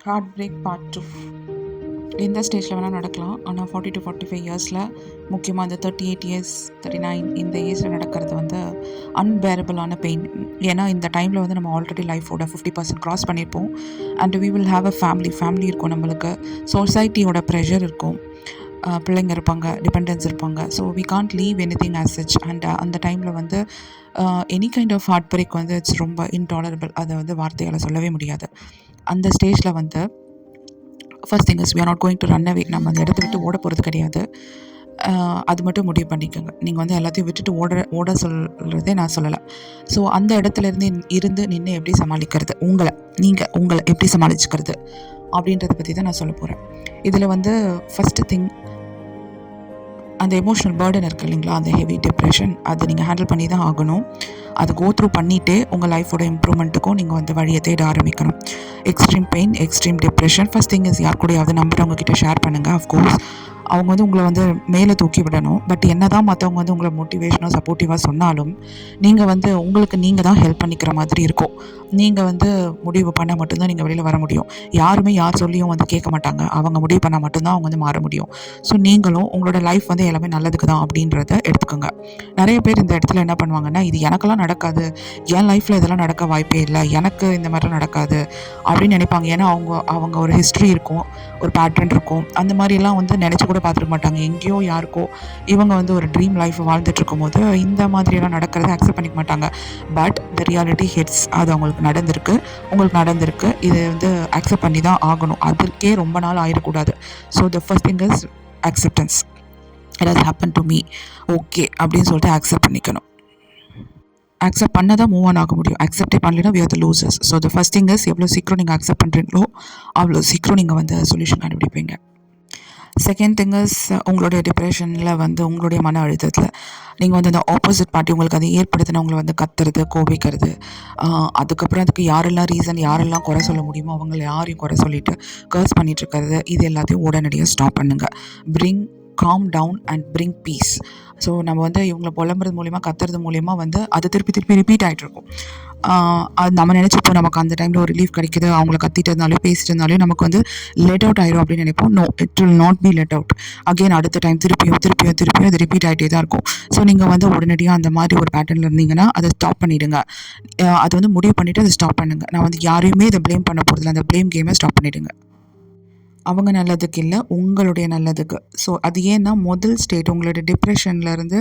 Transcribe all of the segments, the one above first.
Heart break part 2 எந்த ஸ்டேஜில் வேணால் நடக்கலாம். ஆனால் 40 to 45 இயர்ஸில், முக்கியமாக இந்த 38 இயர்ஸ் 39 இந்த ஏஜில் நடக்கிறது வந்து அன்பேரபிளான பெயின். ஏன்னா இந்த டைமில் வந்து நம்ம ஆல்ரெடி லைஃபோட 50% க்ராஸ் பண்ணியிருப்போம். And we will have a family இருக்கும், நம்மளுக்கு சொசைட்டியோட ப்ரெஷர் இருக்கும், பிள்ளைங்க இருப்பாங்க, டிபெண்டன்ஸ் இருப்பாங்க. So we can't leave anything as such. And அந்த டைமில் வந்து any kind of heartbreak வந்து இட்ஸ் ரொம்ப இன்டாலரபிள். அதை வந்து வார்த்தைகளை சொல்லவே முடியாது. அந்த ஸ்டேஜில் வந்து first thing is we are not going to run away. நம்ம அந்த இடத்த விட்டு ஓட போகிறது கிடையாது. அது மட்டும் முடிவு பண்ணிக்கோங்க. நீங்கள் வந்து எல்லாத்தையும் விட்டுட்டு ஓட சொல்கிறதே நான் சொல்லலை. ஸோ அந்த இடத்துலேருந்து நின்று எப்படி சமாளிக்கிறது, உங்களை எப்படி சமாளிச்சுக்கிறது அப்படின்றத பற்றி தான் நான் சொல்ல போகிறேன். இதில் வந்து ஃபஸ்ட்டு திங், அந்த எமோஷனல் பேர்டன் இருக்குது இல்லைங்களா, அந்த ஹெவி டிப்ரெஷன், அதை நீங்கள் ஹேண்டில் பண்ணி தான் ஆகணும். அதை கோ த்ரூ பண்ணிவிட்டு உங்கள் லைஃபோட இம்ப்ரூவ்மெண்ட்டுக்கும் நீங்கள் வந்து வழியை தேட ஆரம்பிக்கணும். Extreme pain, extreme depression, first thing is யார் கூடயாவது நம்பர் அவங்கக்கிட்ட ஷேர் பண்ணுங்கள். அஃப்கோர்ஸ் அவங்க வந்து உங்களை வந்து மேலே தூக்கி விடணும். பட் என்ன தான் மற்றவங்க வந்து உங்களை மோட்டிவேஷனாக சப்போர்ட்டிவாக சொன்னாலும் நீங்கள் வந்து உங்களுக்கு நீங்கள் தான் ஹெல்ப் பண்ணிக்கிற மாதிரி இருக்கும். நீங்கள் வந்து முடிவு பண்ணால் மட்டும்தான் நீங்கள் வெளியில் வர முடியும். யாருமே யார் சொல்லியும் வந்து கேட்க மாட்டாங்க. அவங்க முடிவு பண்ணால் மட்டும்தான் அவங்க வந்து மாற முடியும். ஸோ நீங்களும் உங்களோட லைஃப் வந்து எல்லாமே நல்லதுக்கு தான் அப்படின்றத எடுத்துக்கோங்க. நிறைய பேர் இந்த இடத்துல என்ன பண்ணுவாங்கன்னா, இது எனக்கெல்லாம் நடக்காது, என் லைஃப்பில் இதெல்லாம் நடக்க வாய்ப்பே இல்லை, எனக்கு இந்த மாதிரிலாம் நடக்காது அப்படின்னு நினைப்பாங்க. ஏன்னா அவங்க ஒரு ஹிஸ்ட்ரி இருக்கும், ஒரு பேட்டர்ன் இருக்கும். அந்த மாதிரிலாம் வந்து நினச்சி கூட பார்த்துருக்க மாட்டாங்க. எங்கேயோ யாருக்கோ இவங்க வந்து ஒரு ட்ரீம் லைஃப் வாழ்ந்துட்டு இருக்கும்போது இந்த மாதிரியெல்லாம் நடக்கிறத அக்செப்ட் பண்ணிக்க மாட்டாங்க. But the reality hits. அது உங்களுக்கு நடந்திருக்கு. இது வந்து அக்செப்ட் பண்ணி தான் ஆகணும். அதற்கே ரொம்ப நாள் ஆயிடக்கூடாது. So the first thing is acceptance. It has happen to me, okay அப்படின்னு சொல்லிட்டு அக்செப்ட் பண்ணிக்கணும். அக்செப்ட் பண்ண தான் மூவ் ஆன் ஆக முடியும். அக்செப்டே பண்ணலைன்னா we are the losers. So the first thing is, எவ்வளோ சீக்கிரம் நீங்கள் அக்செப்ட் பண்ணுறீங்களோ அவ்வளோ சீக்கிரம் நீங்கள் வந்து சொல்யூஷன் கண்டுபிடிப்பீங்க. செகண்ட் திங் இஸ், உங்களுடைய டிப்ரெஷனில் வந்து உங்களுடைய மன அழுத்தத்தில் நீங்கள் வந்து அந்த ஆப்போசிட் பார்ட்டி உங்களுக்கு அதை ஏற்படுத்தினவங்களை வந்து கத்துறது, கோபிக்கிறது, அதுக்கப்புறம் அதுக்கு யாரெல்லாம் ரீசன், யாரெல்லாம் குறை சொல்ல முடியுமோ அவங்கள யாரையும் குறை சொல்லிவிட்டு கர்ஸ் பண்ணிகிட்ருக்கிறது, இது எல்லாத்தையும் உடனடியாக ஸ்டாப் பண்ணுங்கள். Bring calm down and bring peace. So நம்ம வந்து இவங்களை புலம்புறது மூலிமா, கத்துறது மூலிமா வந்து அது திருப்பி ரிப்பீட் ஆகிட்ருக்கும். அது நம்ம நினச்சிப்போம் நமக்கு அந்த டைமில் ஒரு ரிலீஃப் கிடைக்கிது, அவங்கள கத்திட்டு இருந்தாலும் பேசிட்டு இருந்தாலும் நமக்கு வந்து லெட் அவுட் ஆயிரும் அப்படின்னு நினைப்போம். No, it will not be let out. Again அடுத்த டைம் திருப்பியும் அது ரிப்பீட் ஆகிட்டே தான் இருக்கும். ஸோ நீங்கள் வந்து உடனடியாக அந்த மாதிரி ஒரு பேட்டர்னில் இருந்தீங்கன்னா அதை ஸ்டாப் பண்ணிவிடுங்க. அது வந்து முடிவு பண்ணிவிட்டு அதை ஸ்டாப் பண்ணுங்கள். நான் வந்து யாரையுமே இதை ப்ளேம் பண்ண போகிறதில்ல. அந்த ப்ளேம் கேமை ஸ்டாப் பண்ணிவிடுங்க. அவங்க நல்லதுக்கு இல்லை, உங்களுடைய நல்லதுக்கு. ஸோ அது ஏன்னா முதல் ஸ்டேட் உங்களுடைய டிப்ரெஷன்லேருந்து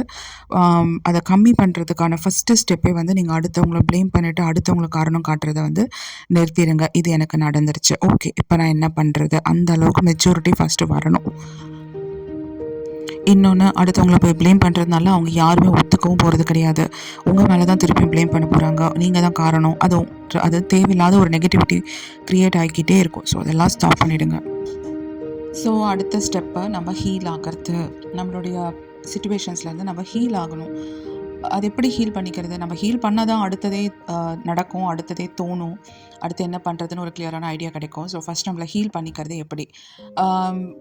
அதை கம்மி பண்ணுறதுக்கான ஃபஸ்ட்டு ஸ்டெப்பே வந்து நீங்கள் அடுத்தவங்கள ப்ளேம் பண்ணிவிட்டு அடுத்தவங்களுக்கு காரணம் காட்டுறதை வந்து நிறுத்திடுங்க. இது எனக்கு நடந்துருச்சு, ஓகே இப்போ நான் என்ன பண்ணுறது, அந்த அளவுக்கு மெச்சூரிட்டி ஃபஸ்ட்டு வரணும். இன்னொன்று, அடுத்தவங்களை போய் ப்ளேம் பண்ணுறதுனால அவங்க யாருமே ஒத்துக்கவும் போகிறது கிடையாது. உங்கள் மேலே தான் திருப்பியும் ப்ளேம் பண்ண போகிறாங்க, நீங்கள் தான் காரணம். அது தேவையில்லாத ஒரு நெகட்டிவிட்டி க்ரியேட் ஆகிக்கிட்டே இருக்கும். ஸோ அதெல்லாம் ஸ்டாப் பண்ணிவிடுங்க. ஸோ அடுத்த ஸ்டெப்பை நம்ம ஹீல் ஆகிறது, நம்மளுடைய சிச்சுவேஷன்ஸ்லேருந்து நம்ம ஹீல் ஆகணும். அது எப்படி ஹீல் பண்ணிக்கிறது? நம்ம ஹீல் பண்ணால் தான் அடுத்ததே நடக்கும், அடுத்ததே தோணும், அடுத்து என்ன பண்ணுறதுன்னு ஒரு கிளியரான ஐடியா கிடைக்கும். ஸோ ஃபஸ்ட் நம்மளை ஹீல் பண்ணிக்கிறது எப்படி?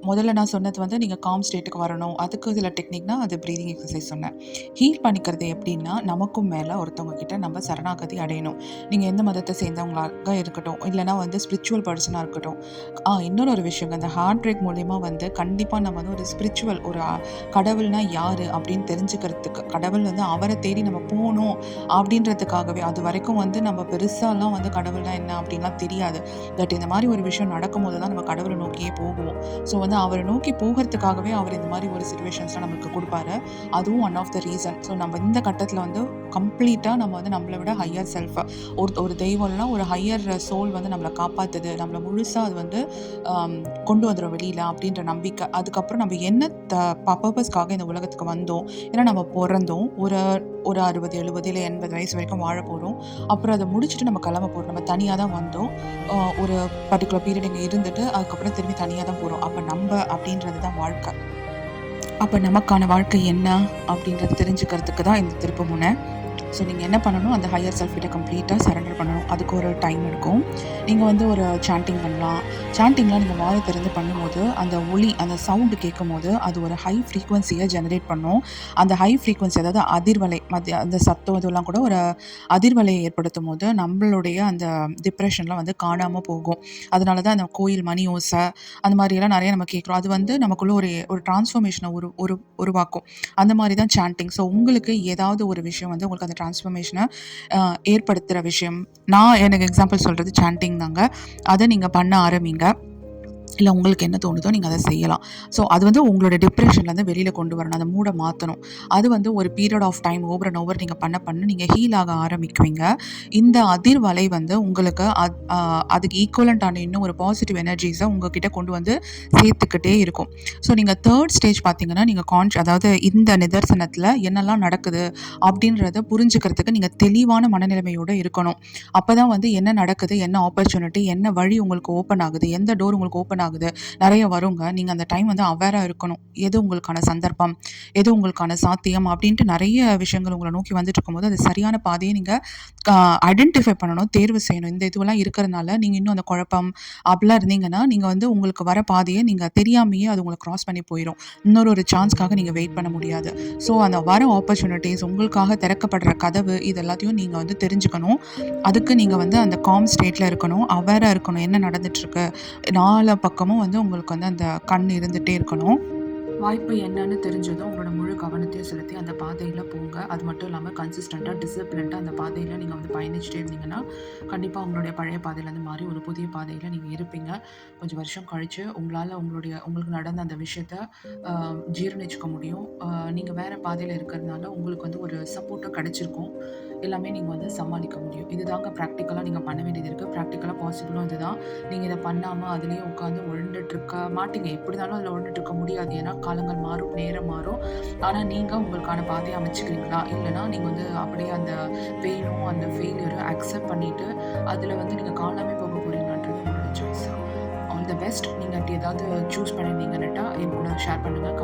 முதல்ல நான் சொன்னது வந்து நீங்கள் காம் ஸ்டேட்டுக்கு வரணும். அதுக்கு சில டெக்னிக்னால் அது ப்ரீதிங் எக்ஸசைஸ் சொன்னேன். ஹீல் பண்ணிக்கிறது எப்படின்னா, நமக்கும் மேலே ஒருத்தவங்க கிட்ட நம்ம சரணாகதி அடையணும். நீங்கள் எந்த மதத்தை சேர்ந்தவங்களாக இருக்கட்டும், இல்லைனா வந்து ஸ்பிரிச்சுவல் பர்சனாக இருக்கட்டும். இன்னொரு விஷயங்க, அந்த ஹார்ட் பிரேக் மூலிமா வந்து கண்டிப்பாக நம்ம வந்து ஒரு ஸ்பிரிச்சுவல், ஒரு கடவுள்னால் யார் அப்படின்னு தெரிஞ்சுக்கிறதுக்கு, கடவுள் வந்து அவரை தேடி நம்ம போகணும் அப்படின்றதுக்காகவே. அது வரைக்கும் வந்து நம்ம பெருசாலாம் வந்து கடவுள்னா என்ன அப்படின்லாம் தெரியாது. பட் இந்த மாதிரி ஒரு விஷயம் நடக்கும்போது தான் நம்ம கடவுளை நோக்கியே போகுவோம். ஸோ வந்து அவரை நோக்கி போகிறதுக்காகவே அவர் இந்த மாதிரி ஒரு சிச்சுவேஷன்ஸ்லாம் நம்மளுக்கு கொடுப்பாரு. அதுவும் one of the reason. So நம்ம இந்த கட்டத்தில் வந்து கம்ப்ளீட்டாக நம்ம வந்து நம்மளை விட ஹையர் செல்ஃப், ஒரு தெய்வம்னா ஒரு ஹையர் சோல் வந்து நம்மளை காப்பாற்றுது, நம்மளை முழுசாக அது வந்து கொண்டு வந்துடும் வெளியில் அப்படின்ற நம்பிக்கை. அதுக்கப்புறம் நம்ம என்ன பர்பஸ்க்காக இந்த உலகத்துக்கு வந்தோம், ஏன்னா நம்ம பிறந்தோம் ஒரு 60, 70 இல்லை 80 வயசு வரைக்கும் வாழ போகிறோம். அப்புறம் அதை முடிச்சுட்டு நம்ம கிளம்ப போகிறோம். நம்ம தனியாக தான் வந்தோம், ஒரு பர்டிகுலர் பீரியட் இங்கே இருந்துட்டு அதுக்கப்புறம் திரும்பி தனியாக தான் போகிறோம். அப்போ நம்ம அப்படின்றது தான் வாழ்க்கை. அப்போ நமக்கான வாழ்க்கை என்ன அப்படின்றது தெரிஞ்சுக்கிறதுக்கு தான் இந்த திருப்பு முனை. ஸோ நீங்கள் என்ன பண்ணணும், அந்த ஹையர் செல்ஃப் கிட்ட கம்ப்ளீட்டாக சரண்டர் பண்ணணும். அதுக்கு ஒரு டைம் எடுக்கும். நீங்கள் வந்து ஒரு சாண்டிங் பண்ணலாம். சாண்டிங்லாம் நீங்கள் வாயை திறந்து பண்ணும்போது அந்த ஒலி, அந்த சவுண்டு கேட்கும்போது அது ஒரு ஹை ஃப்ரீக்வன்சியை ஜெனரேட் பண்ணும். அந்த ஹை ஃப்ரீக்வன்சி, அதாவது அதிர்வலை, அந்த சத்தம் இதெல்லாம் கூட ஒரு அதிர்வலையை ஏற்படுத்தும் போது நம்மளுடைய அந்த டிப்ரெஷன்லாம் வந்து காணாமல் போகும். அதனால தான் அந்த கோயில் மணி ஓசை அந்த மாதிரியெல்லாம் நிறைய நம்ம கேட்குறோம். அது வந்து நமக்குள்ள ஒரு ஒரு டிரான்ஸ்ஃபர்மேஷனை உருவாக்கும். அந்த மாதிரி தான் சாண்டிங். ஸோ உங்களுக்கு ஏதாவது ஒரு விஷயம் வந்து உங்களுக்கு அந்த டிரான்ஸ்ஃபர்மேஷனை ஏற்படுத்துகிற விஷயம், எனக்கு எக்ஸாம்பிள் சொல்கிறது சாண்டிங் தாங்க. அதை நீங்கள் பண்ண ஆரம்பிங்க. இல்லை உங்களுக்கு என்ன தோணுதோ நீங்கள் அதை செய்யலாம். ஸோ அது வந்து உங்களோட டிப்ரெஷன்லேருந்து வெளியில் கொண்டு வரணும். அந்த மூடை மாற்றணும். அது வந்து ஒரு period of time over and over நீங்கள் பண்ண நீங்கள் ஹீல் ஆக ஆரம்பிக்குவீங்க. இந்த அதிர்வலை வந்து உங்களுக்கு அதுக்கு ஈக்குவலண்ட்டான இன்னும் ஒரு பாசிட்டிவ் எனர்ஜிஸை உங்ககிட்ட கொண்டு வந்து சேர்த்துக்கிட்டே இருக்கும். ஸோ நீங்கள் தேர்ட் ஸ்டேஜ் பார்த்தீங்கன்னா, நீங்கள் அதாவது இந்த நிதர்சனத்தில் என்னெல்லாம் நடக்குது அப்படின்றத புரிஞ்சுக்கிறதுக்கு நீங்கள் தெளிவான மனநிலைமையோடு இருக்கணும். அப்போ தான் வந்து என்ன நடக்குது, என்ன ஆப்பர்ச்சுனிட்டி, என்ன வழி உங்களுக்கு ஓப்பன் ஆகுது, எந்த டோர் உங்களுக்கு ஓப்பன் ஆகுது, நிறைய வருங்க. நீங்க அந்த டைம் வந்து அவேரா இருக்கணும். எது உங்களுக்கான சந்தர்ப்பம், எது உங்களுக்கான சாத்தியம் அப்படின்ட்டு நிறைய விஷயங்கள் உங்களை நோக்கி வந்துட்டு இருக்கும்போது அது சரியான பாதையை நீங்க ஐடென்டிஃபை பண்ணணும், தேர்வு செய்யணும். இந்த இதுவெல்லாம் இருக்கிறதுனால நீங்க இன்னும் அந்த குழப்பம் அப்படிலாம் இருந்தீங்கன்னா, நீங்க வந்து உங்களுக்கு வர பாதையை நீங்க தெரியாமையே அது உங்களை கிராஸ் பண்ணி போயிடும். இன்னொரு சான்ஸ்க்காக நீங்க வெயிட் பண்ண முடியாது. ஸோ அந்த வர ஆப்பர்ச்சுனிட்டிஸ், உங்களுக்காக திறக்கப்படுற கதவு, இது எல்லாத்தையும் நீங்க வந்து தெரிஞ்சுக்கணும். அதுக்கு நீங்க வந்து அந்த காம் ஸ்டேட்ல இருக்கணும், அவேரா இருக்கணும். என்ன நடந்துட்டு இருக்கு, 4 பக்கமும் வந்து உங்களுக்கு வந்து அந்த கண் இருந்துகிட்டே இருக்கணும். வாய்ப்பு என்னன்னு தெரிஞ்சதும் உங்களோட முழு கவனத்தையும் செலுத்தி அந்த பாதையில் போங்க. அது மட்டும் இல்லாமல் கன்சிஸ்டண்ட்டாக, டிசிப்ளின்ட்டாக அந்த பாதையில் நீங்கள் வந்து பயணிச்சுட்டே இருந்தீங்கன்னா கண்டிப்பாக உங்களுடைய பழைய பாதையிலேருந்து மாறி ஒரு புதிய பாதையில் நீங்கள் இருப்பீங்க. கொஞ்சம் வருஷம் கழித்து உங்களால் உங்களுக்கு நடந்த அந்த விஷயத்த ஜீரணிச்சுக்க முடியும். நீங்கள் வேறு பாதையில் இருக்கிறதுனால உங்களுக்கு வந்து ஒரு சப்போர்ட்டும் கிடச்சிருக்கும். எல்லாமே நீங்கள் வந்து சமாளிக்க முடியும். இதுதாங்க ப்ராக்டிக்கலாக நீங்கள் பண்ண வேண்டியது இருக்குது. ப்ராக்டிக்கலாக பாசிபிளும் இதுதான். நீங்கள் இதை பண்ணாமல் அதுலேயே உட்காந்து உழண்டுட்ருக்க மாட்டீங்க. எப்படி இருந்தாலும் அதில் உழண்டுட்ருக்க முடியாது. ஏன்னா காலங்கள் மாறும், நேரம் மாறும். ஆனால் நீங்கள் உங்களுக்கான பாதையை அமைச்சிக்கிறீங்களா, இல்லைனா நீங்கள் வந்து அப்படியே அந்த பெயினும் அந்த ஃபெயிலியரும் அக்செப்ட் பண்ணிவிட்டு அதில் வந்து நீங்கள் காணாமல் போக போகிறீங்கன்றது உங்களோட சாய்ஸ். All the best. நீங்கள் அப்படி ஏதாவது சூஸ் பண்ணியிருந்தீங்கன்னுட்டா என் கூட ஷேர் பண்ணுங்கள்.